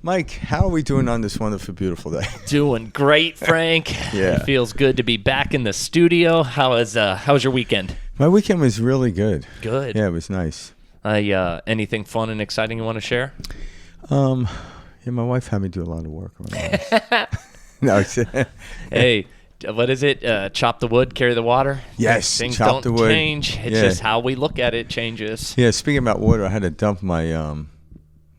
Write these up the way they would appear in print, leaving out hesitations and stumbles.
Mike, how are we doing on this wonderful, beautiful day? Doing great, Frank. Yeah. It feels good to be back in the studio. How was your weekend? My weekend was really good. Good. Yeah, it was nice. Anything fun and exciting you want to share? Yeah, my wife had me do a lot of work around the house. No, Hey, what is it? Chop the wood, carry the water? Yes, Things chop don't the wood. change. It's Yeah. just how we look at it changes. Yeah, speaking about water, I had to dump my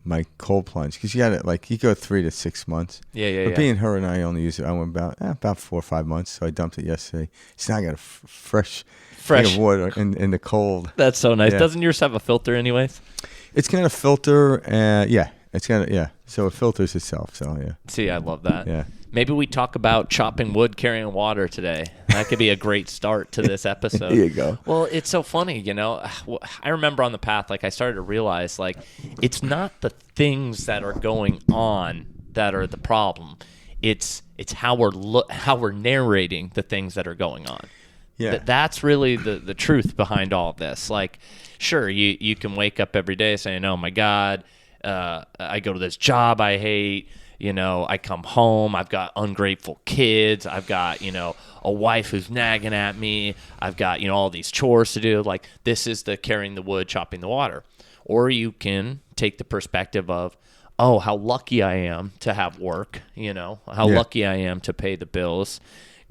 my cold plunge because you got it like you go 3 to 6 months. Yeah. But being her and I only use it, I went about 4 or 5 months, so I dumped it yesterday. So now I got a fresh thing of water in the cold. That's so nice. Yeah. Doesn't yours have a filter anyways? It's gonna filter, it's gonna so it filters itself. So yeah. See, I love that. Yeah. Maybe we talk about chopping wood, carrying water today. That could be a great start to this episode. There you go. Well, it's so funny, I remember on the path, I started to realize, it's not the things that are going on that are the problem. It's how we're narrating the things that are going on. Yeah. That's really the truth behind all of this. Sure, you can wake up every day saying, "Oh my God, I go to this job I hate." I come home, I've got ungrateful kids, I've got, a wife who's nagging at me, I've got, all these chores to do. This is the carrying the wood, chopping the water. Or you can take the perspective of, oh, how lucky I am to have work, how lucky I am to pay the bills.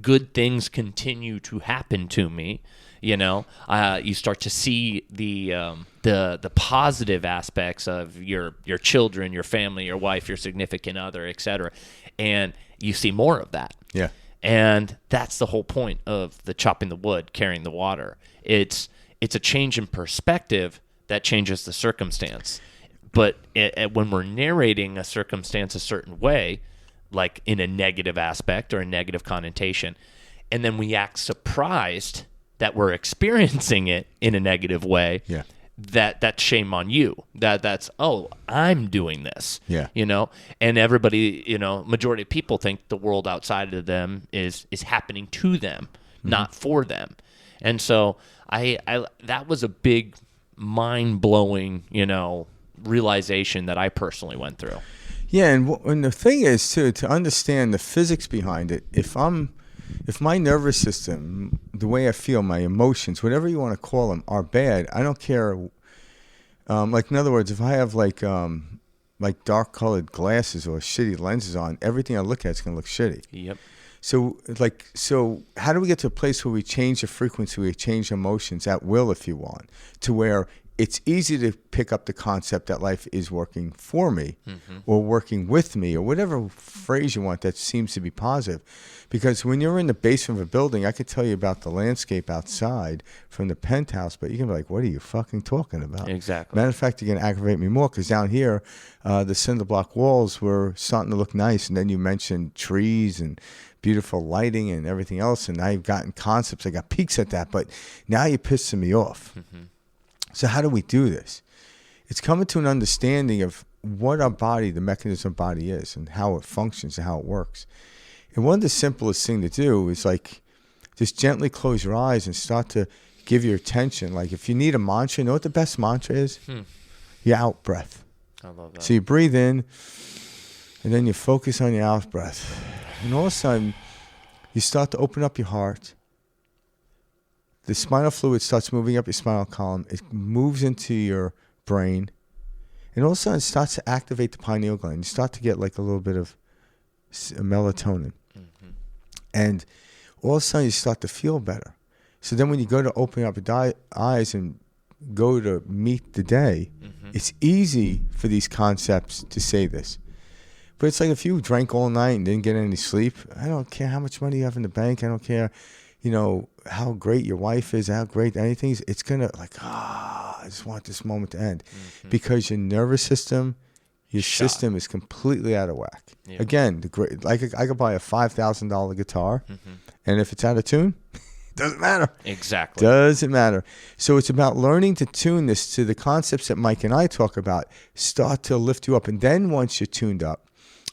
Good things continue to happen to me. You start to see the positive aspects of your children, your family, your wife, your significant other, etc., and you see more of that. Yeah. And that's the whole point of the chopping the wood, carrying the water. It's a change in perspective that changes the circumstance. But when we're narrating a circumstance a certain way, like in a negative aspect or a negative connotation, and then we act surprised that we're experiencing it in a negative way, Yeah. that's shame on you. That's I'm doing this. Yeah. And everybody, majority of people think the world outside of them is happening to them, not for them. And so I that was a big mind-blowing, realization that I personally went through. Yeah, and the thing is too, to understand the physics behind it. If my nervous system, the way I feel, my emotions, whatever you want to call them, are bad, I don't care. In other words, if I have dark colored glasses or shitty lenses on, everything I look at is going to look shitty. Yep. So how do we get to a place where we change the frequency, we change emotions at will, if you want, to where it's easy to pick up the concept that life is working for me or working with me or whatever phrase you want that seems to be positive. Because when you're in the basement of a building, I could tell you about the landscape outside from the penthouse, but you can be like, what are you fucking talking about? Exactly. Matter of fact, you're going to aggravate me more because down here, the cinder block walls were starting to look nice. And then you mentioned trees and beautiful lighting and everything else. And I've gotten concepts. I got peaks at that. But now you're pissing me off. Mm-hmm. So how do we do this? It's coming to an understanding of what our body, the mechanism of body is and how it functions and how it works. And one of the simplest thing to do is just gently close your eyes and start to give your attention. If you need a mantra, you know what the best mantra is? Your out breath. I love that. So you breathe in and then you focus on your out breath. And all of a sudden, you start to open up your heart. The spinal fluid starts moving up your spinal column. It moves into your brain. And all of a sudden, it starts to activate the pineal gland. You start to get a little bit of melatonin. Mm-hmm. And all of a sudden, you start to feel better. So then when you go to open up your eyes and go to meet the day, it's easy for these concepts to say this. But it's like if you drank all night and didn't get any sleep, I don't care how much money you have in the bank. I don't care, how great your wife is, how great anything is. It's going to I just want this moment to end. Mm-hmm. Because your nervous system, your system is completely out of whack. Yeah. Again, I could buy a $5,000 guitar, and if it's out of tune, doesn't matter. Exactly. Doesn't matter. So it's about learning to tune this to the concepts that Mike and I talk about, start to lift you up. And then once you're tuned up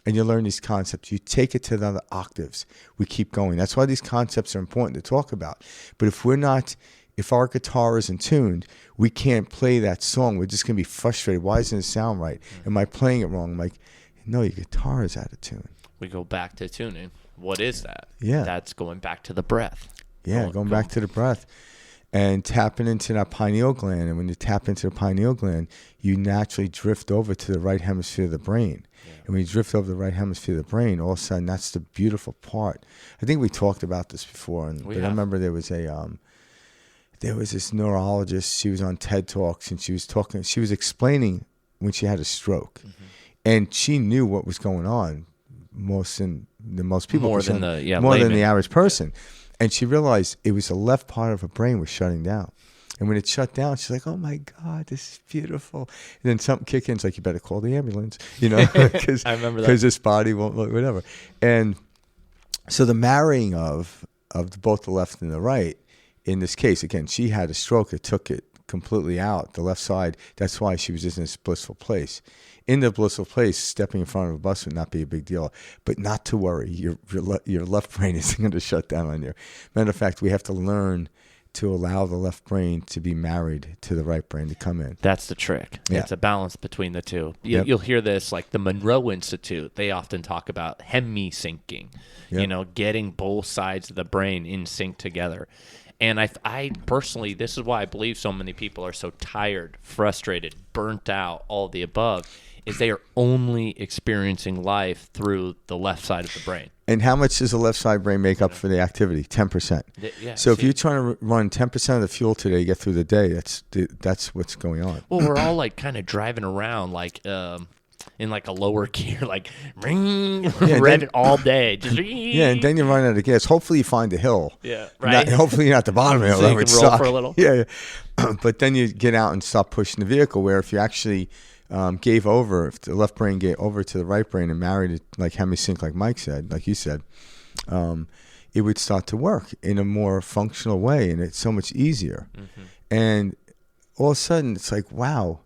and you learn these concepts, you take it to the other octaves. We keep going. That's why these concepts are important to talk about. But if our guitar isn't tuned, we can't play that song. We're just going to be frustrated. Why doesn't it sound right? Am I playing it wrong? No, your guitar is out of tune. We go back to tuning. What is that? Yeah. That's going back to the breath. Yeah, going back to the breath and tapping into that pineal gland. And when you tap into the pineal gland, you naturally drift over to the right hemisphere of the brain. Yeah. And when you drift over the right hemisphere of the brain, all of a sudden, that's the beautiful part. I think we talked about this before, but I remember there was this neurologist. She was on TED Talks, and she was explaining when she had a stroke. Mm-hmm. And she knew what was going on more than people. More than the average person. And she realized it was the left part of her brain was shutting down. And when it shut down, she's like, oh, my God, this is beautiful. And then something kicked in. It's like, you better call the ambulance, because I remember that. Because this body won't look, whatever. And so the marrying of both the left and the right, in this case, again, she had a stroke. It took it completely out, the left side. That's why she was just in this blissful place. In the blissful place, stepping in front of a bus would not be a big deal. But not to worry, your left brain isn't going to shut down on you. Matter of fact, we have to learn to allow the left brain to be married to the right brain to come in. That's the trick. Yeah. It's a balance between the two. You'll hear this, like the Monroe Institute. They often talk about hemi-syncing, getting both sides of the brain in sync together. And I personally, this is why I believe so many people are so tired, frustrated, burnt out, all the above, is they are only experiencing life through the left side of the brain. And how much does the left side brain make up for the activity? 10%. So if you're trying to run 10% of the fuel today to get through the day, that's what's going on. Well, we're all like kind of driving around like in like a lower gear, like revving all day. Just, and then you run out of gas. Hopefully you find a hill. Yeah, right. Hopefully you're not at the bottom of the hill. So that you would can roll suck. for a little. Yeah. But then you get out and stop pushing the vehicle, where if you actually gave over, if the left brain gave over to the right brain and married it like hemisync, like Mike said, like you said, it would start to work in a more functional way, and it's so much easier. Mm-hmm. And all of a sudden, it's like, wow,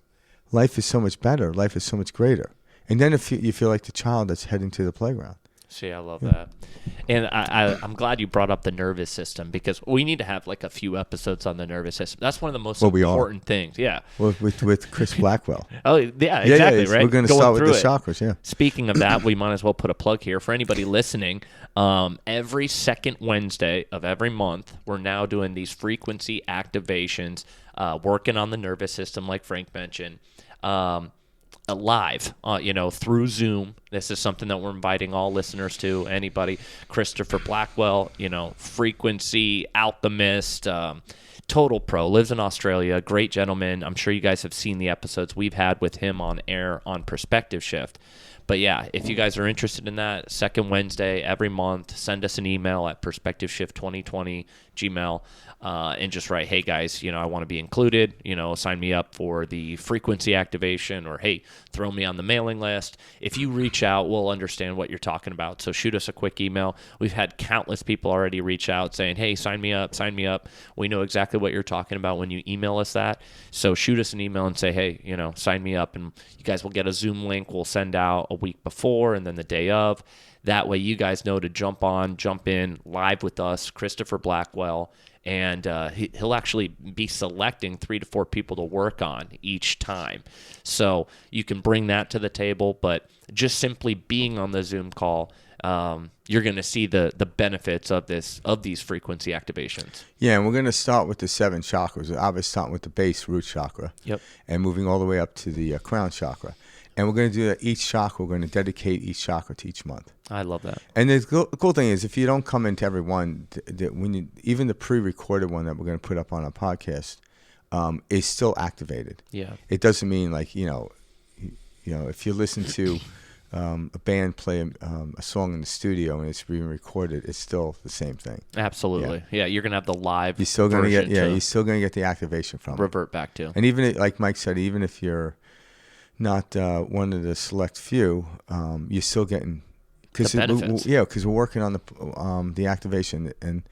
life is so much better. Life is so much greater. And then if you feel like the child that's heading to the playground. See, I love that. And I'm glad you brought up the nervous system, because we need to have like a few episodes on the nervous system. That's one of the most important things. Yeah. With Chris Blackwell. Oh, yeah, exactly, right? We're going to start with the chakras, yeah. Speaking of that, we might as well put a plug here for anybody listening. Every second Wednesday of every month, we're now doing these frequency activations, working on the nervous system, like Frank mentioned. Live, through Zoom. This is something that we're inviting all listeners to, anybody. Christopher Blackwell, frequency, alchemist, total pro, lives in Australia, great gentleman. I'm sure you guys have seen the episodes we've had with him on air on Perspective Shift. But yeah, if you guys are interested in that, second Wednesday every month, send us an email at perspectiveshift2020 Gmail, and just write, hey guys, I want to be included, sign me up for the frequency activation, or hey, throw me on the mailing list. If you reach out, we'll understand what you're talking about. So shoot us a quick email. We've had countless people already reach out saying, hey, sign me up. We know exactly what you're talking about when you email us that. So shoot us an email and say, hey, sign me up, and you guys will get a Zoom link we'll send out a week before and then the day of. That way you guys know to jump in live with us, Christopher Blackwell, and he'll actually be selecting 3 to 4 people to work on each time. So you can bring that to the table, but just simply being on the Zoom call, you're going to see the benefits of these frequency activations. Yeah, and we're going to start with the 7 chakras. Obviously starting with the base root chakra. Yep. And moving all the way up to the crown chakra. And we're going to do that each chakra. We're going to dedicate each chakra to each month. I love that. And the cool thing is, if you don't come into every one, even the pre-recorded one that we're going to put up on our podcast is still activated. Yeah. It doesn't mean like, if you listen to a band play a song in the studio and it's being recorded, it's still the same thing. Absolutely. Yeah, you're going to have the live You're still going to get the activation from revert back to. And even, like Mike said, even if you're not one of the select few, you're still getting the benefits. Because we're working on the activation, and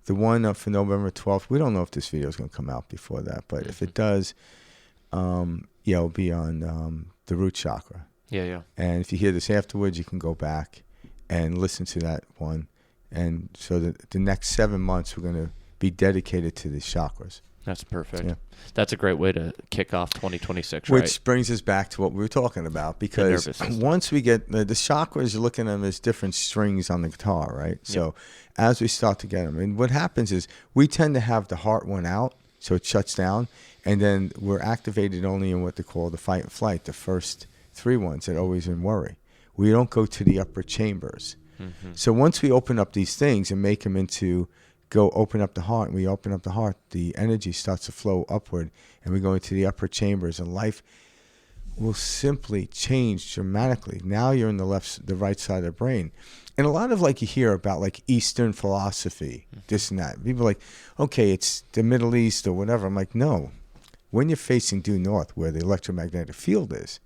the one for November 12th. We don't know if this video is going to come out before that, but if it does, it'll be on the root chakra. Yeah. And if you hear this afterwards, you can go back and listen to that one. And so the next 7 months, we're going to be dedicated to these chakras. That's perfect. Yeah. That's a great way to kick off 2026, Which right? brings us back to what we were talking about, because nervous system. once we get the chakras, you're looking at them as different strings on the guitar, right? So as we start to get them, and what happens is we tend to have the heart one out, so it shuts down, and then we're activated only in what they call the fight and flight, the first three ones that always in worry. We don't go to the upper chambers. Mm-hmm. So once we open up these things and make them into go open up the heart, and we open up the heart, the energy starts to flow upward, and we go into the upper chambers, and life will simply change dramatically. Now you're in the right side of the brain. And a lot of, like, you hear about, like, Eastern philosophy, this and that. People are like, okay, it's the Middle East or whatever. I'm like, no. When you're facing due north, where the electromagnetic field is,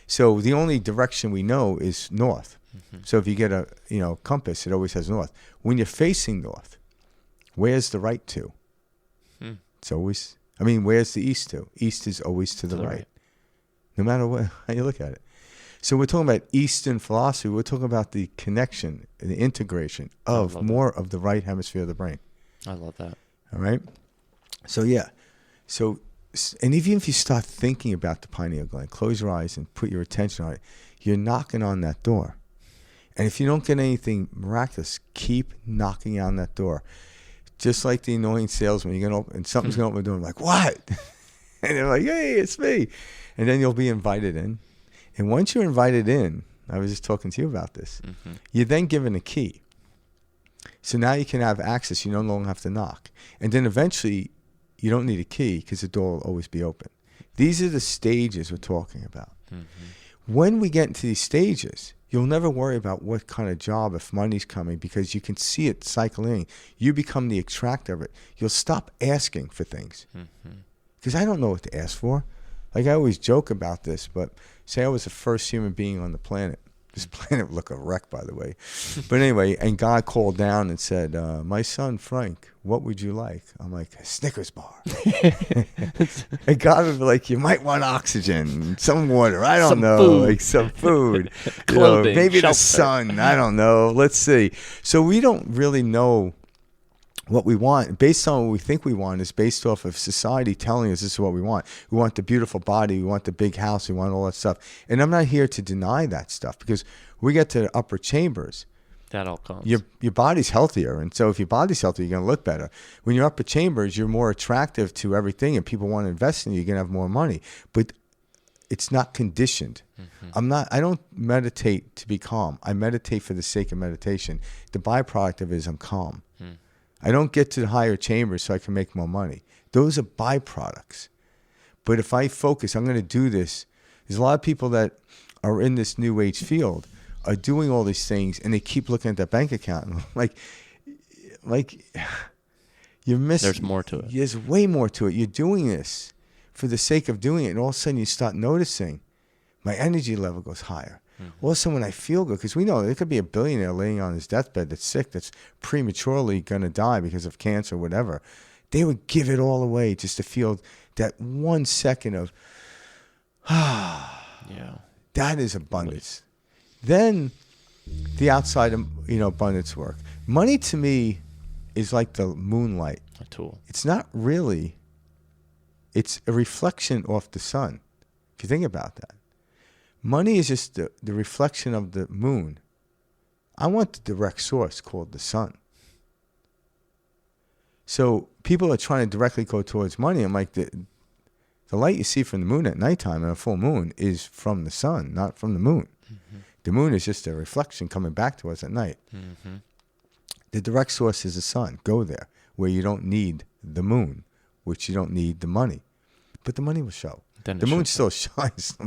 so the only direction we know is north. Mm-hmm. So if you get a compass, it always has north. When you're facing north, where's the right to? It's always, where's the east to? East is always to the right. No matter how you look at it. So we're talking about Eastern philosophy. We're talking about the connection, the integration of more of the right hemisphere of the brain. I love that. All right? So, yeah. So, and even if you start thinking about the pineal gland, close your eyes and put your attention on it, you're knocking on that door. And if you don't get anything miraculous, keep knocking on that door. Just like the annoying salesman, you're gonna open, and something's going to open the door. I'm like, what? And they're like, hey, it's me. And then you'll be invited in. And once you're invited in, I was just talking to you about this, you're then given a key. So now you can have access. You no longer have to knock. And then eventually, you don't need a key because the door will always be open. These are the stages we're talking about. When we get into these stages, you'll never worry about what kind of job, if money's coming, because you can see it cycling. You become the attractor of it. You'll stop asking for things. Because I don't know what to ask for. Like, I always joke about this, but say I was the first human being on the planet. This planet would look a wreck, by the way. But anyway, and God called down and said, my son, Frank, what would you like? I'm like, a Snickers bar. And God would be like, you might want oxygen, some water, I don't know, food. like some food. Clothing, maybe shelter. the sun, I don't know. Let's see. So we don't really know what we want. Based on what we think we want is based off of society telling us this is what we want. We want the beautiful body. We want the big house. We want all that stuff. And I'm not here to deny that stuff, because we get to the upper chambers. That all comes. Your body's healthier. And so if your body's healthier, you're going to look better. When you're upper chambers, you're more attractive to everything, and people want to invest in you. You're going to have more money. But it's not conditioned. I don't meditate to be calm. I meditate for the sake of meditation. The byproduct of it is I'm calm. I don't get to the higher chambers so I can make more money. Those are byproducts. But if I focus, I'm going to do this. There's a lot of people that are in this new age field are doing all these things, and they keep looking at their bank account. And like you're missing. There's more to it. There's way more to it. You're doing this for the sake of doing it, and all of a sudden you start noticing my energy level goes higher. All of a sudden when I feel good, because we know there could be a billionaire laying on his deathbed that's sick, that's prematurely going to die because of cancer or whatever. They would give it all away just to feel that 1 second of, Yeah. that is abundance. Then the outside, abundance work. Money to me is like the moonlight. A tool. It's not really, it's a reflection off the sun, if you think about that. Money is just the reflection of the moon. I want the direct source called the sun. So people are trying to directly go towards money. I'm like, the light you see from the moon at nighttime and a full moon is from the sun, not from the moon. The moon is just a reflection coming back to us at night. The direct source is the sun. Go there, where you don't need the moon, which you don't need the money. But the money will show. The moon still shines.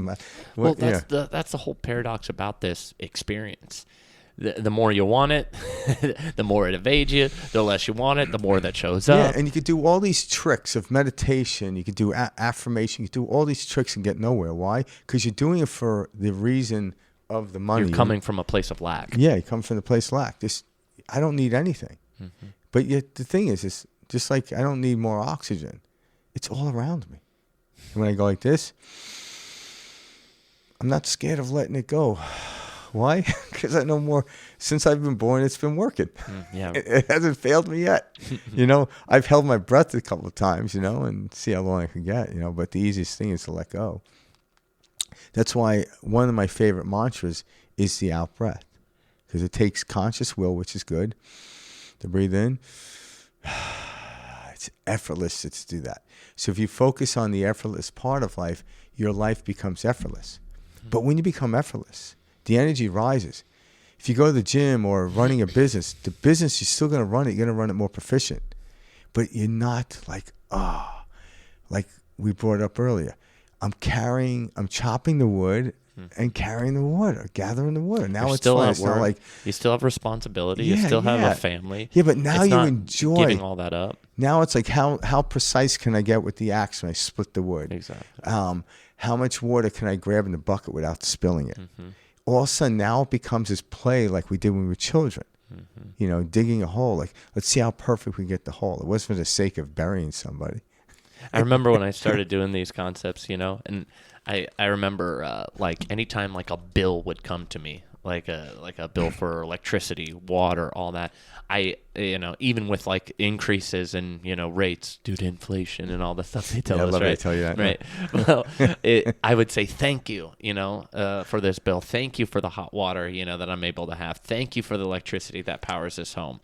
Well, that's the whole paradox about this experience. The more you want it, the more it evades you. The less you want it, the more that shows up. Yeah, and you could do all these tricks of meditation. You could do affirmation. You could do all these tricks and get nowhere. Why? Because you're doing it for the reason of the money. You're coming from a place of lack. Yeah, you come from the place of lack. I don't need anything. But yet the thing is just like I don't need more oxygen. It's all around me. And when I go like this, I'm not scared of letting it go. Why? Because I know more. Since I've been born, it's been working. Yeah. It hasn't failed me yet. I've held my breath a couple of times, and see how long I can get, but the easiest thing is to let go. That's why one of my favorite mantras is the out breath, because it takes conscious will, which is good, to breathe in. It's effortless to do that. So if you focus on the effortless part of life, your life becomes effortless. But when you become effortless, the energy rises. If you go to the gym or running a business, the business, you're still going to run it. You're going to run it more proficient. But you're not like we brought up earlier. I'm chopping the wood and carrying the wood or gathering the wood. Now You're it's still fun. at It's not work. like, You still have responsibility. Yeah, you still have yeah. a family. Yeah, but now It's you not enjoy giving all that up. Now it's like how precise can I get with the axe when I split the wood? Exactly. How much water can I grab in the bucket without spilling it? Mm-hmm. All of a sudden now it becomes this play like we did when we were children. Mm-hmm. Digging a hole. Like, let's see how perfect we get the hole. It wasn't for the sake of burying somebody. I remember when I started doing these concepts, and I remember like anytime like a bill would come to me, like a bill for electricity, water, all that. I even with like increases in rates due to inflation and all the stuff they tell Yeah, I us, love right? they tell you that. Right. Well, I would say thank you, for this bill. Thank you for the hot water, that I'm able to have. Thank you for the electricity that powers this home.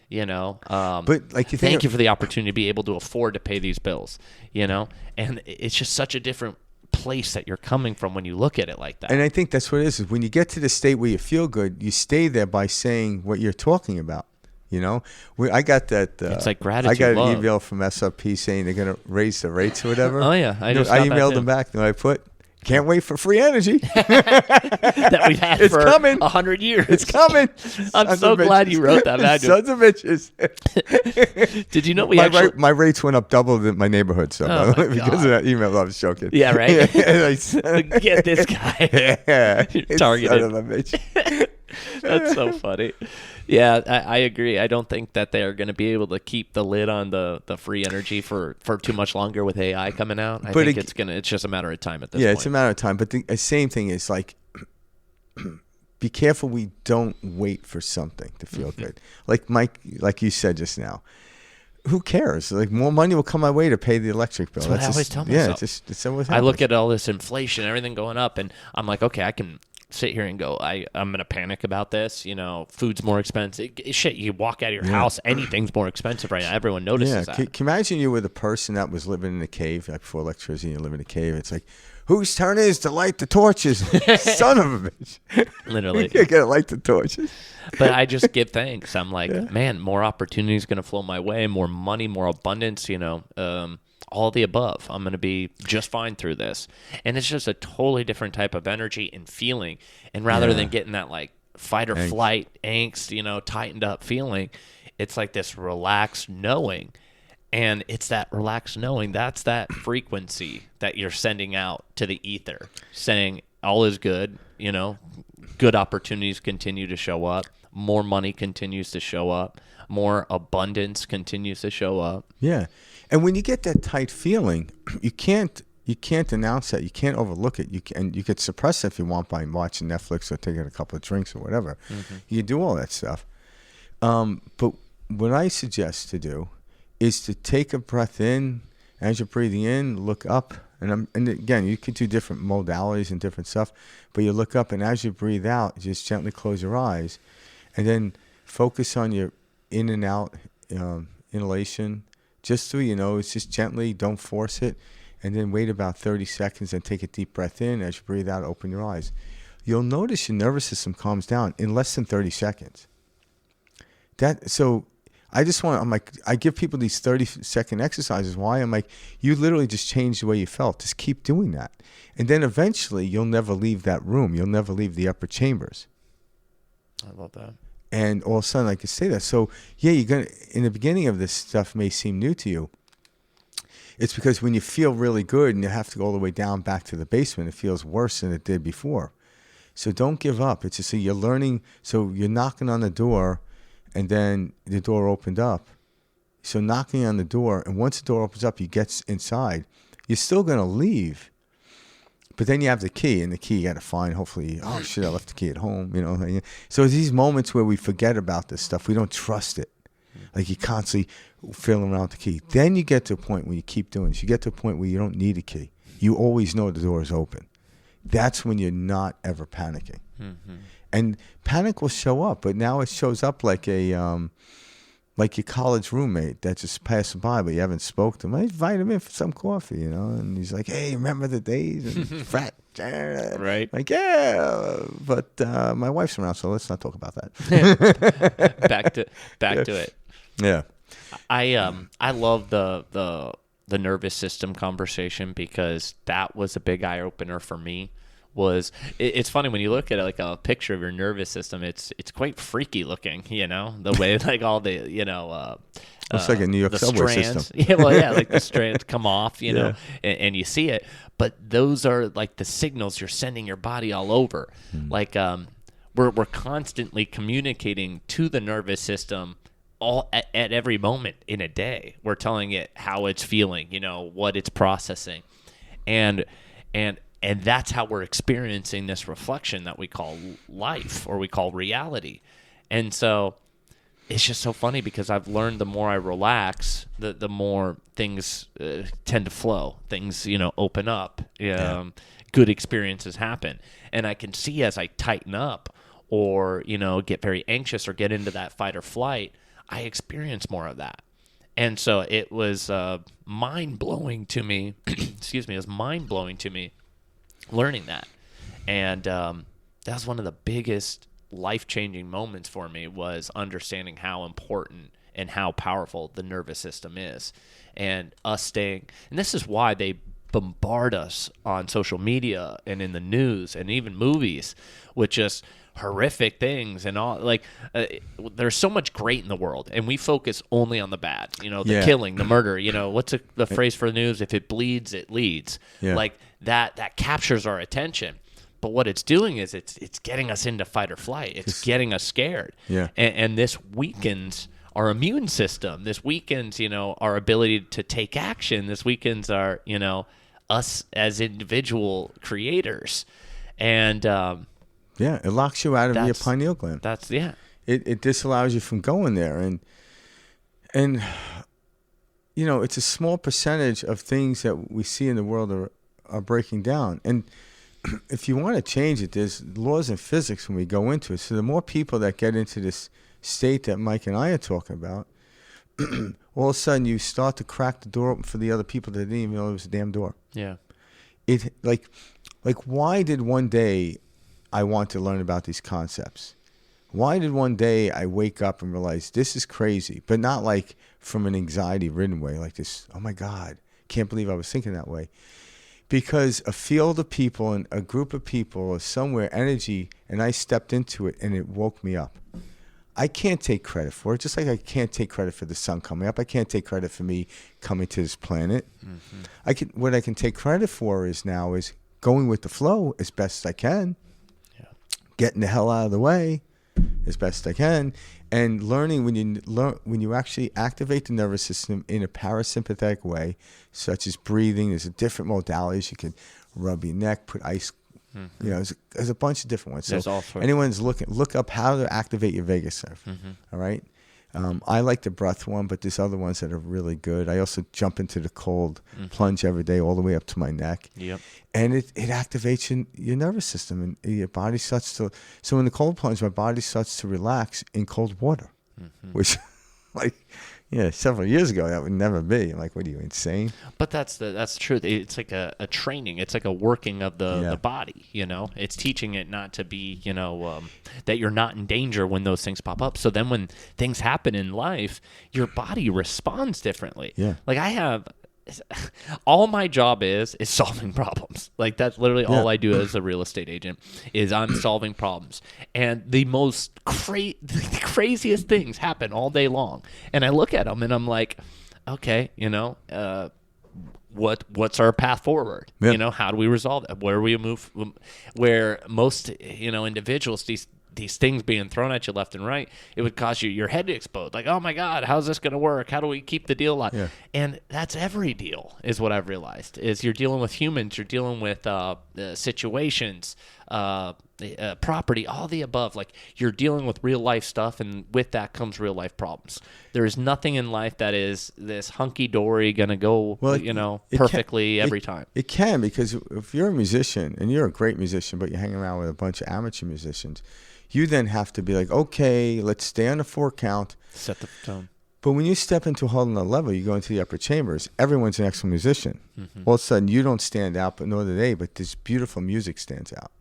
But like thank you for the opportunity to be able to afford to pay these bills, and it's just such a different place that you're coming from when you look at it like that. And I think that's what it is when you get to the state where you feel good, you stay there by saying what you're talking about. I got that. It's like gratitude. I got an love. email from SRP saying they're going to raise the rates or whatever. Oh yeah, I emailed them back. And I put, can't wait for free energy. That we've had It's for coming. 100 years. It's coming. I'm Sons so of glad bitches. you wrote that. Imagine. Sons of bitches. Did you know we actually? My rates went up double in my neighborhood, so Oh, my because of that email, I was joking. Yeah, right. Yeah, Get this guy. yeah. Targeted. Son of a bitch. That's so funny. Yeah, I agree. I don't think that they're going to be able to keep the lid on the free energy for too much longer with AI coming out. I think it's just a matter of time at this point. Yeah, it's a matter of time. But the same thing is like, be careful we don't wait for something to feel good. Like Mike, like you said just now, who cares? Like more money will come my way to pay the electric bill. That's what I always tell myself. It's always I look at all this inflation, everything going up, and I'm like, okay, I can sit here and go, I'm going to panic about this. Food's more expensive. Shit, you walk out of your house, anything's more expensive right now. Everyone notices that. Can you imagine you were the person that was living in a cave, like before electricity, you live in a cave. It's like, whose turn is to light the torches? Son of a bitch. Literally. You got to light the torches. But I just give thanks. I'm like, man, more opportunity is going to flow my way, more money, more abundance, all the above. I'm going to be just fine through this. And it's just a totally different type of energy and feeling. And rather than getting that like fight or flight angst, tightened up feeling, it's like this relaxed knowing. And it's that relaxed knowing, that's that frequency that you're sending out to the ether, saying all is good, good opportunities continue to show up, more money continues to show up, more abundance continues to show up. Yeah. And when you get that tight feeling, you can't announce that. You can't overlook it. You could suppress it if you want by watching Netflix or taking a couple of drinks or whatever. Mm-hmm. You can do all that stuff. But what I suggest to do is to take a breath in. As you're breathing in, look up. And again, you could do different modalities and different stuff. But you look up, and as you breathe out, just gently close your eyes. And then focus on your in and out inhalation. Just through your nose, just gently, don't force it, and then wait about 30 seconds and take a deep breath in. As you breathe out, open your eyes. You'll notice your nervous system calms down in less than 30 seconds. So I give people these 30-second exercises. Why? I'm like, you literally just changed the way you felt. Just keep doing that. And then eventually, you'll never leave that room. You'll never leave the upper chambers. I love that. And all of a sudden, I can say that. So, yeah, you're gonna. In the beginning of this stuff, may seem new to you. It's because when you feel really good and you have to go all the way down back to the basement, it feels worse than it did before. So don't give up. It's just so you're learning. So you're knocking on the door, and then the door opened up. So knocking on the door, and once the door opens up, you get inside. You're still gonna leave, But then you have the key, and the key you got to find. Hopefully, oh shit, I left the key at home. You know, so these moments where we forget about this stuff, we don't trust it. Like you constantly feeling around the key. Then you get to a point where you keep doing this. You get to a point where you don't need a key. You always know the door is open. That's when you're not ever panicking. Mm-hmm. And panic will show up, but now it shows up like like your college roommate that just passed by, but you haven't spoke to him. I invite him in for some coffee, you know, and he's like, "Hey, remember the days?" And frat, right? Like, yeah, but my wife's around, so let's not talk about that. back to it. Yeah, I love the nervous system conversation because that was a big eye opener for me. It's funny when you look at it, like a picture of your nervous system, it's quite freaky looking, you know, the way like all the, you know, looks like a New York subway strands, system. Yeah, well, yeah, like the strands come off, you know, and you see it, but those are like the signals you're sending your body all over. Like we're constantly communicating to the nervous system all at every moment in a day. We're telling it how it's feeling, you know, what it's processing, and that's how we're experiencing this reflection that we call life or we call reality. And so it's just so funny because I've learned the more I relax, the more things tend to flow. Things, you know, open up. Good experiences happen. And I can see as I tighten up or, you know, get very anxious or get into that fight or flight, I experience more of that. And so it was mind-blowing to me. Excuse me. It was mind-blowing to me learning that. And that was one of the biggest life-changing moments for me, was understanding how important and how powerful the nervous system is. And us staying, and this is why they bombard us on social media and in the news and even movies with just horrific things and all. Like there's so much great in the world, and we focus only on the bad, you know, the killing, the murder, you know, what's the phrase for the news? If it bleeds, it leads. Like that captures our attention. But what it's doing is it's getting us into fight or flight. It's getting us scared. And this weakens our immune system. This weakens, you know, our ability to take action. This weakens our, you know, us as individual creators. And it locks you out of your pineal gland. It disallows you from going there, and you know, it's a small percentage of things that we see in the world are breaking down. And if you want to change it, there's laws in physics when we go into it. So the more people that get into this state that Mike and I are talking about, all of a sudden you start to crack the door open for the other people that didn't even know it was a damn door. Yeah. It like why did one day I want to learn about these concepts? Why did one day I wake up and realize this is crazy, but not like from an anxiety-ridden way, like this, oh my God, can't believe I was thinking that way. Because a field of people and a group of people or somewhere, energy, and I stepped into it and it woke me up. I can't take credit for it, just like I can't take credit for the sun coming up. I can't take credit for me coming to this planet. Mm-hmm. What I can take credit for is going with the flow as best I can, getting the hell out of the way as best I can, and learning when you actually activate the nervous system in a parasympathetic way, such as breathing. There's different modalities. You can rub your neck, put ice. Mm-hmm. You know, there's a bunch of different ones. There's so anyone's look up how to activate your vagus nerve. Mm-hmm. All right. I like the breath one, but there's other ones that are really good. I also jump into the cold plunge every day all the way up to my neck. Yep. And it activates your nervous system, and your body starts to. So in the cold plunge, my body starts to relax in cold water, which, like, several years ago that would never be. I'm like, what are you, insane? But that's the truth. It's like a training. It's like a working of the body. You know, it's teaching it not to be, you know, that you're not in danger when those things pop up. So then when things happen in life, your body responds differently. Yeah. Like all my job is solving problems. Like that's literally all I do as a real estate agent is I'm solving problems. And the most the craziest things happen all day long. And I look at them and I'm like, okay, you know, what's our path forward? Yeah. You know, how do we resolve that? Where we move? Where most, you know, individuals, these things being thrown at you left and right, it would cause your head to explode. Like, oh my God, how's this going to work? How do we keep the deal alive? Yeah. And that's every deal, is what I've realized. Is you're dealing with humans, you're dealing with situations, property, all the above. Like, you're dealing with real life stuff, and with that comes real life problems. There is nothing in life that is this hunky dory going to go, perfectly every time. It can, because if you're a musician and you're a great musician, but you're hanging around with a bunch of amateur musicians, you then have to be like, okay, let's stay on the 4 count. Set the tone. But when you step into a whole nother level, you go into the upper chambers, everyone's an excellent musician. All of a sudden, you don't stand out, but nor do they, but this beautiful music stands out.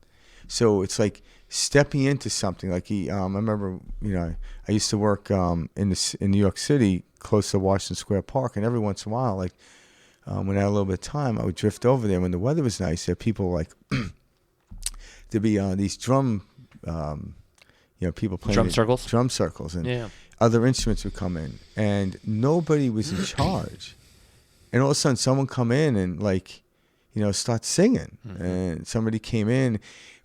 So it's like stepping into something. Like I remember, I used to work in New York City, close to Washington Square Park, and every once in a while, like when I had a little bit of time, I would drift over there when the weather was nice. There, people like there'd be these drum, people playing drum circles, and other instruments would come in, and nobody was in charge. And all of a sudden, someone come in and start singing, and somebody came in.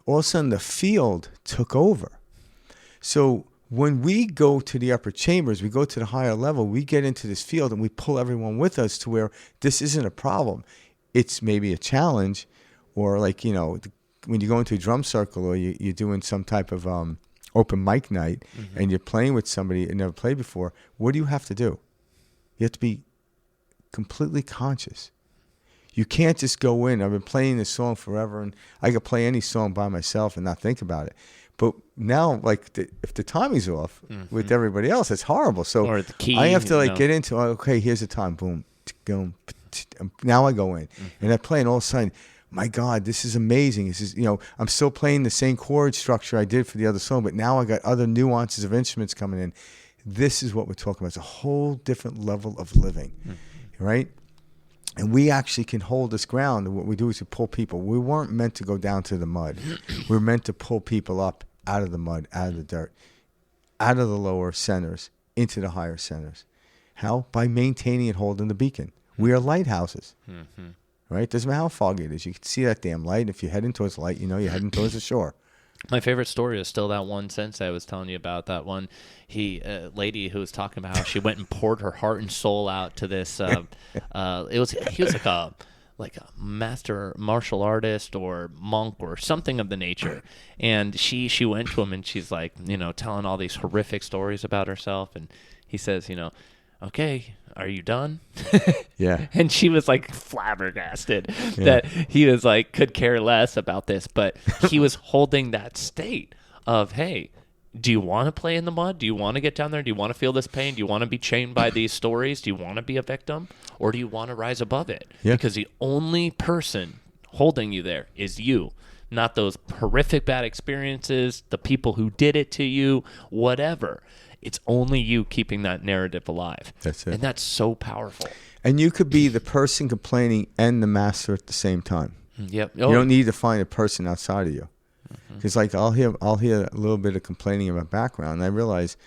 All of a sudden, the field took over. So when we go to the upper chambers, we go to the higher level, we get into this field and we pull everyone with us to where this isn't a problem. It's maybe a challenge, or when you go into a drum circle, or you're doing some type of open mic night, and you're playing with somebody you never played before, what do you have to do? You have to be completely conscious. You can't just go in. I've been playing this song forever, and I could play any song by myself and not think about it. But now, if the timing's off with everybody else, it's horrible. So or the key, I have to get into, okay, here's the time, boom, boom. Now I go in, and I play, and all of a sudden, my God, this is amazing. This is, I'm still playing the same chord structure I did for the other song, but now I got other nuances of instruments coming in. This is what we're talking about. It's a whole different level of living, right? And we actually can hold this ground. And what we do is we pull people. We weren't meant to go down to the mud. We were meant to pull people up out of the mud, out of the dirt, out of the lower centers, into the higher centers. How? By maintaining and holding the beacon. We are lighthouses, right? Doesn't matter how foggy it is. You can see that damn light. If you're heading towards the light, you're heading towards the shore. My favorite story is still that one sensei I was telling you about. That one lady who was talking about how she went and poured her heart and soul out to this. He was like a master martial artist or monk or something of the nature, and she went to him and she's like, telling all these horrific stories about herself, and he says, okay, are you done? Yeah. And she was like flabbergasted that he was like, could care less about this, but he was holding that state of, hey, do you want to play in the mud? Do you want to get down there? Do you want to feel this pain? Do you want to be chained by these stories? Do you want to be a victim? Or do you want to rise above it? Yeah. Because the only person holding you there is you, not those horrific bad experiences, the people who did it to you, whatever. It's only you keeping that narrative alive. That's it. And that's so powerful. And you could be the person complaining and the master at the same time. Yep. You don't need to find a person outside of you. Because I'll hear a little bit of complaining in my background, and I realize,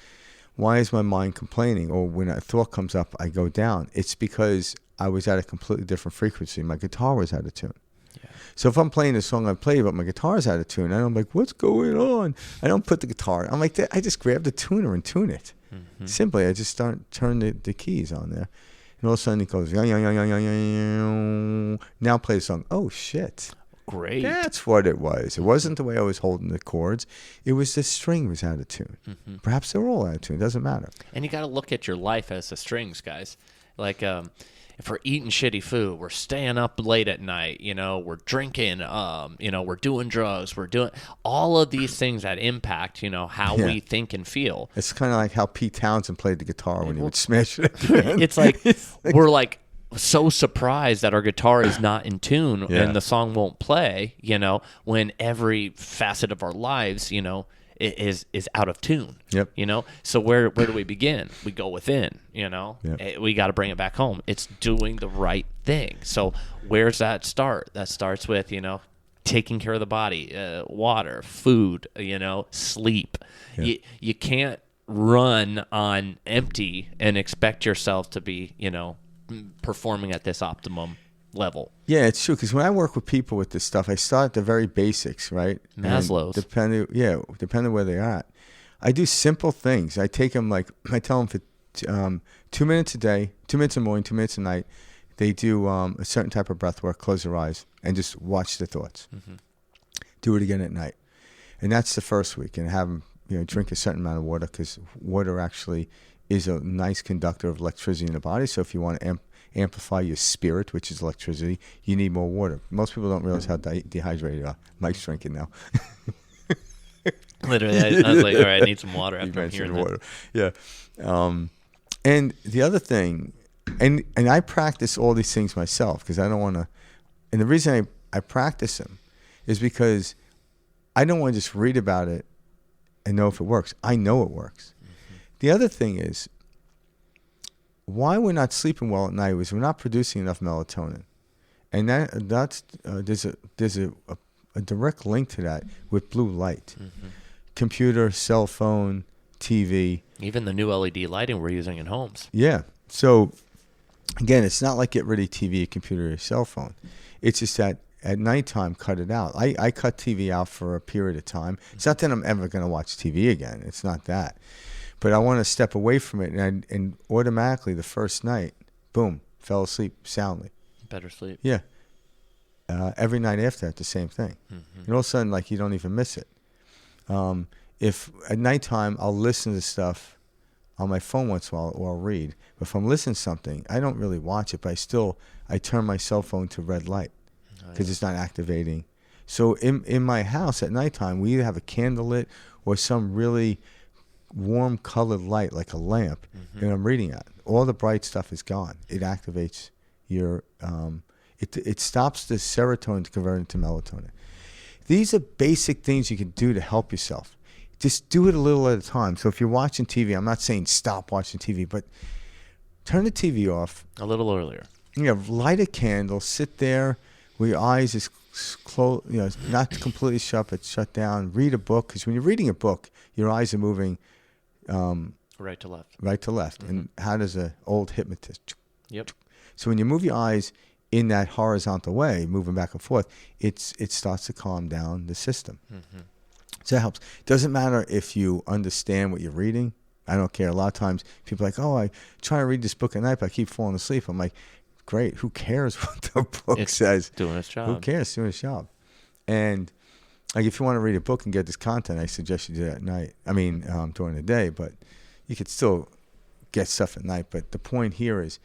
why is my mind complaining? Or when a thought comes up, I go down. It's because I was at a completely different frequency. My guitar was out of tune. Yeah. So if I'm playing a song I played, but my guitar's out of tune, and I'm like, what's going on? I don't put the guitar. I'm like, I just grab the tuner and tune it. Simply, I just turn the keys on there. And all of a sudden it goes, now play the song. Oh, shit. Great. That's what it was. It wasn't the way I was holding the chords. It was the string was out of tune. Perhaps they're all out of tune. It doesn't matter. And you got to look at your life as the strings, guys. Like, if we're eating shitty food, we're staying up late at night, we're drinking, we're doing drugs, we're doing all of these things that impact, how we think and feel. It's kind of like how Pete Townsend played the guitar when he would smash it at the end. It's like we're like so surprised that our guitar is not in tune and the song won't play, when every facet of our lives, is out of tune. Yep. So where do we begin? We go within, We got to bring it back home. It's doing the right thing. So where's that start? That starts with, taking care of the body, water, food, sleep. Yeah. You can't run on empty and expect yourself to be, performing at this optimum. level. Yeah, it's true. Because when I work with people with this stuff, I start at the very basics, right? Maslow's. Depending where they're at. I do simple things. I take them I tell them for 2 minutes a day, 2 minutes in the morning, 2 minutes at night. They do a certain type of breath work, close their eyes, and just watch the thoughts. Mm-hmm. Do it again at night. And that's the first week. And have them drink a certain amount of water, because water actually is a nice conductor of electricity in the body. So if you want to amplify your spirit, which is electricity, you need more water. Most people don't realize how dehydrated you are. Mike's drinking now. Literally, I was like, all right, I need some water after I'm hearing water. Yeah. And the other thing, and I practice all these things myself, because I don't want to, and the reason I practice them is because I don't want to just read about it and know if it works. I know it works. Mm-hmm. The other thing is, why we're not sleeping well at night is we're not producing enough melatonin. And that's there's a direct link to that with blue light. Mm-hmm. Computer, cell phone, TV. Even the new LED lighting we're using in homes. Yeah. So, again, it's not like get rid of TV, computer, or cell phone. It's just that at nighttime, cut it out. I cut TV out for a period of time. It's not that I'm ever going to watch TV again. It's not that. But I want to step away from it, and automatically the first night, boom, fell asleep soundly. Better sleep. Yeah. Every night after that, the same thing. Mm-hmm. And all of a sudden, you don't even miss it. If at nighttime I'll listen to stuff on my phone once in a while, or I'll read. But if I'm listening to something, I don't really watch it, but I turn my cell phone to red light because it's not activating. So in my house at nighttime, we either have a candle lit or some really warm colored light like a lamp, and I'm reading it. All the bright stuff is gone. It activates your it stops the serotonin to convert into melatonin. These are basic things you can do to help yourself. Just do it a little at a time. So if you're watching TV, I'm not saying stop watching TV, but turn the TV off a little earlier. Light a candle, sit there with your eyes is closed, not completely shut, but shut down. Read a book, because when you're reading a book, your eyes are moving right to left. Right to left. Mm-hmm. And how does an old hypnotist? Yep. So when you move your eyes in that horizontal way, moving back and forth, it starts to calm down the system. Mm-hmm. So that helps. Doesn't matter if you understand what you're reading. I don't care. A lot of times people are like, oh, I try to read this book at night, but I keep falling asleep. I'm like, great. Who cares what the book says? Doing its job. Who cares? Doing its job. And if you want to read a book and get this content, I suggest you do that at night. During the day, but you could still get stuff at night. But the point here is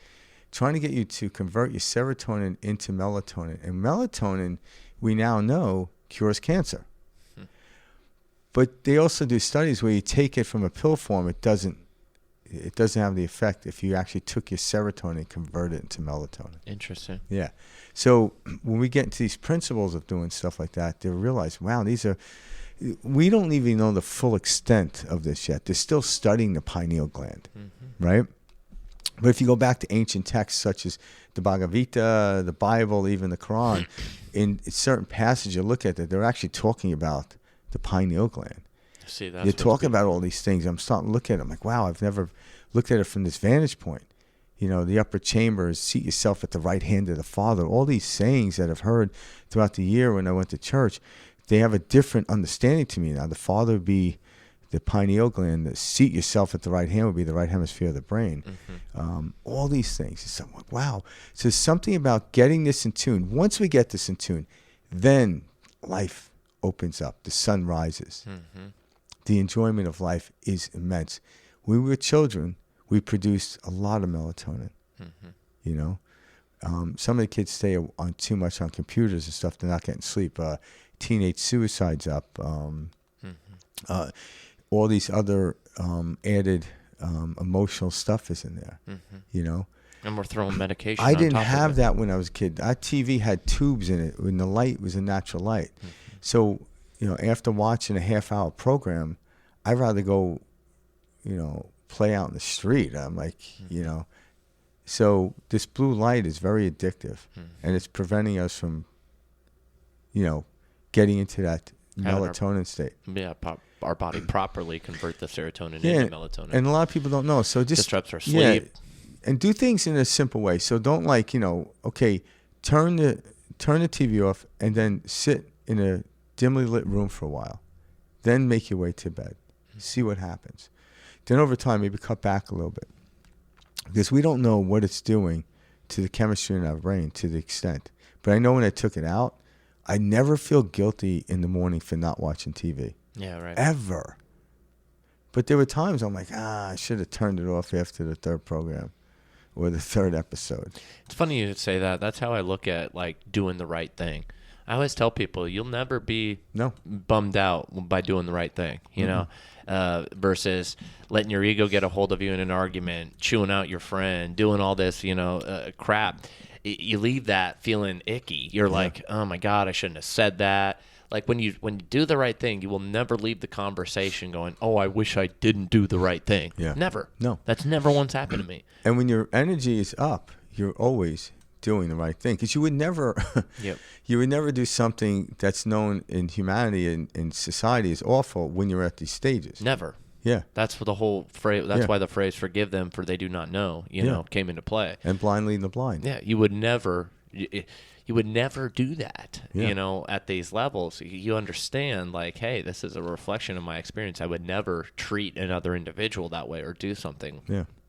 trying to get you to convert your serotonin into melatonin. And melatonin, we now know, cures cancer. But they also do studies where you take it from a pill form. It doesn't have the effect if you actually took your serotonin and converted it into melatonin. Interesting. Yeah. So when we get into these principles of doing stuff like that, they realize, wow, we don't even know the full extent of this yet. They're still studying the pineal gland, right? But if you go back to ancient texts such as the Bhagavad Gita, the Bible, even the Quran, in certain passages you look at it, they're actually talking about the pineal gland. See, that's you're talking about all these things. I'm starting to look at it. I'm like, wow, I've never looked at it from this vantage point. The upper chambers, seat yourself at the right hand of the Father. All these sayings that I've heard throughout the year when I went to church, they have a different understanding to me now. The Father would be the pineal gland. The seat yourself at the right hand would be the right hemisphere of the brain. Mm-hmm. All these things. It's like, wow. So there's something about getting this in tune. Once we get this in tune, then life opens up. The sun rises. Mm-hmm. The enjoyment of life is immense. When we were children, we produced a lot of melatonin. Mm-hmm. Some of the kids stay on too much on computers and stuff. They're not getting sleep. Teenage suicides up. All these other added emotional stuff is in there. Mm-hmm. And we're throwing medication. I didn't have that when I was a kid. Our TV had tubes in it when the light was a natural light. Mm-hmm. So, after watching a half-hour program, I'd rather go, play out in the street. I'm like, so this blue light is very addictive, and it's preventing us from, getting into that melatonin state. Yeah, our body properly convert the serotonin into melatonin. And a lot of people don't know. So just disrupts our sleep. And do things in a simple way. So don't turn the TV off, and then sit in a dimly lit room for a while. Then make your way to bed. See what happens. Then over time, maybe cut back a little bit. Because we don't know what it's doing to the chemistry in our brain to the extent. But I know when I took it out, I never feel guilty in the morning for not watching TV. Yeah, right. Ever. But there were times I'm like, I should have turned it off after the third program or the third episode. It's funny you say that. That's how I look at like doing the right thing. I always tell people you'll never be bummed out by doing the right thing, you know, versus letting your ego get a hold of you in an argument, chewing out your friend, doing all this, crap. You leave that feeling icky. You're like, oh my God, I shouldn't have said that. Like when you do the right thing, you will never leave the conversation going, oh, I wish I didn't do the right thing. Yeah. Never. No. That's never once happened to me. And when your energy is up, you're always doing the right thing, because you would never do something that's known in humanity and in society as awful when you're at these stages. Never. Yeah. That's what the whole phrase. That's why the phrase "forgive them, for they do not know," came into play. And blind leading the blind. Yeah, you would never do that. Yeah. At these levels, you understand, like, hey, this is a reflection of my experience. I would never treat another individual that way or do something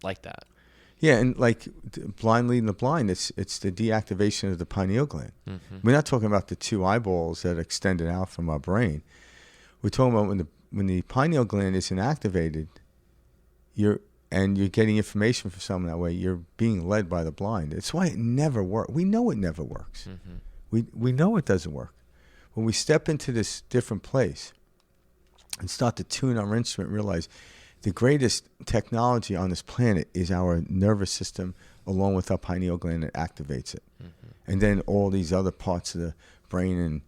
like that. Yeah, and like blind leading the blind, it's the deactivation of the pineal gland. Mm-hmm. We're not talking about the two eyeballs that are extended out from our brain. We're talking about when the pineal gland isn't activated, you're getting information from someone that way, you're being led by the blind. It's why it never works. We know it never works. Mm-hmm. We know it doesn't work. When we step into this different place and start to tune our instrument, realize the greatest technology on this planet is our nervous system, along with our pineal gland that activates it. Mm-hmm. And then all these other parts of the brain and,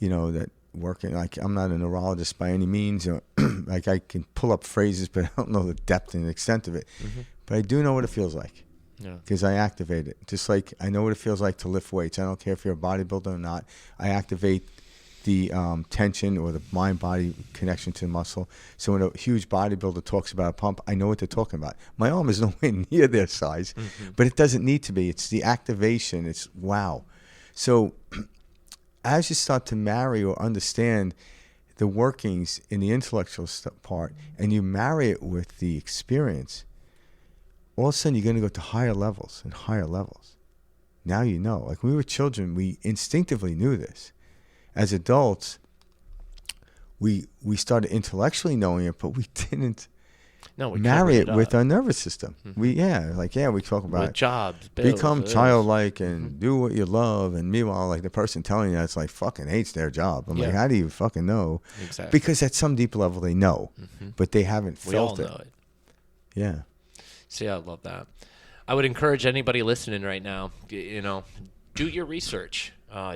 that working. Like, I'm not a neurologist by any means. Like, I can pull up phrases, but I don't know the depth and extent of it. Mm-hmm. But I do know what it feels like. Because I activate it. Just like I know what it feels like to lift weights. I don't care if you're a bodybuilder or not. I activate the tension or the mind-body connection to the muscle. So when a huge bodybuilder talks about a pump, I know what they're talking about. My arm is nowhere near their size, but it doesn't need to be. It's the activation. It's wow. So as you start to marry or understand the workings in the intellectual part, and you marry it with the experience, all of a sudden you're going to go to higher levels and higher levels. Now you know. Like when we were children, we instinctively knew this. As adults, we started intellectually knowing it, but we didn't marry it with our nervous system. Mm-hmm. We talk about with jobs, bills, become childlike and do what you love, and meanwhile, like the person telling you that's like fucking hates their job. I'm like, how do you fucking know? Exactly. Because at some deep level they know, but they haven't felt it. We all know it. Yeah. See, I love that. I would encourage anybody listening right now, do your research.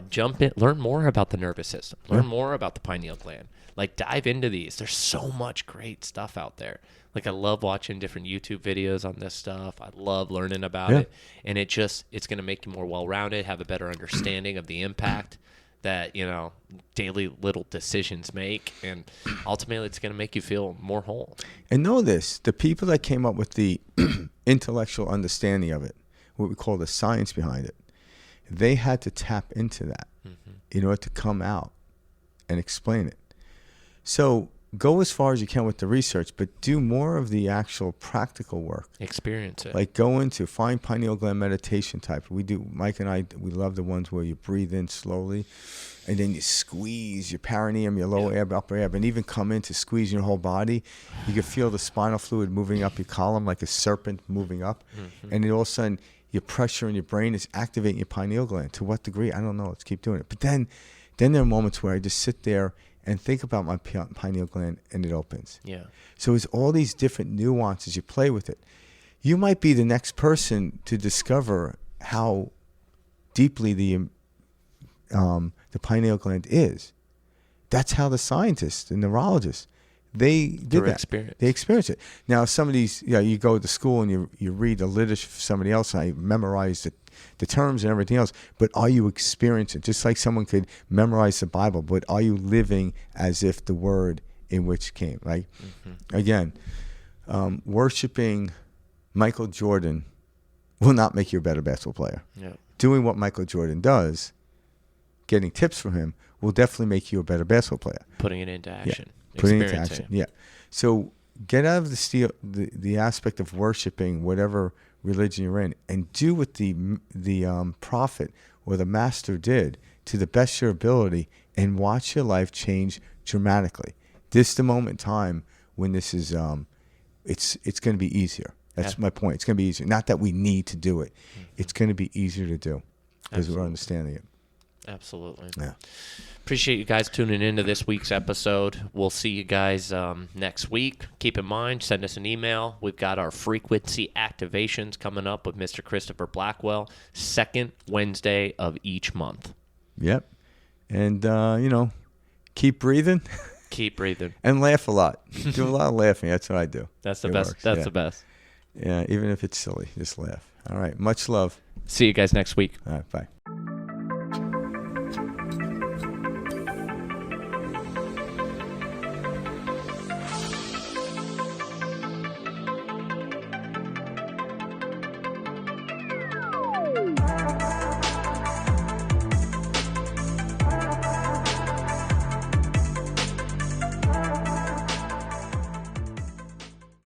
Jump in, learn more about the nervous system, learn more about the pineal gland. Like, dive into these. There's so much great stuff out there. Like, I love watching different YouTube videos on this stuff. I love learning about it. And it's going to make you more well-rounded, have a better understanding of the impact that, daily little decisions make. And ultimately, it's going to make you feel more whole. And know this, the people that came up with the intellectual understanding of it, what we call the science behind it, they had to tap into that in order to come out and explain it. So go as far as you can with the research, but do more of the actual practical work. Experience it. Like go into find pineal gland meditation type. Mike and I, we love the ones where you breathe in slowly and then you squeeze your perineum, your lower ab, upper ab, and even come in to squeeze your whole body. You can feel the spinal fluid moving up your column like a serpent moving up. Mm-hmm. And then all of a sudden, your pressure in your brain is activating your pineal gland. To what degree? I don't know. Let's keep doing it. But then there are moments where I just sit there and think about my pineal gland and it opens. Yeah. So it's all these different nuances. You play with it. You might be the next person to discover how deeply the pineal gland is. That's how the scientists, the neurologists, they did that. Experience. They experience it. Now, some of these, you go to school and you read the literature for somebody else, and I memorize the terms and everything else, but are you experiencing it? Just like someone could memorize the Bible, but are you living as if the word in which came, right? Mm-hmm. Again, worshiping Michael Jordan will not make you a better basketball player. Yeah. doing what Michael Jordan does, getting tips from him, will definitely make you a better basketball player. Putting it into action. Putting it into action. Yeah. So get out of the aspect of worshiping whatever religion you're in, and do what the prophet or the master did to the best of your ability, and watch your life change dramatically. This is the moment in time when this is it's going to be easier. That's my point. It's going to be easier. Not that we need to do it. It's going to be easier to do because we're understanding it. Absolutely. Yeah. Appreciate you guys tuning into this week's episode. We'll see you guys next week. Keep in mind, send us an email. We've got our frequency activations coming up with Mr. Christopher Blackwell, second Wednesday of each month. Yep. And, keep breathing. Keep breathing. And laugh a lot. Do a lot of laughing. That's what I do. That's the best. That's the best. Yeah, even if it's silly, just laugh. All right. Much love. See you guys next week. All right. Bye.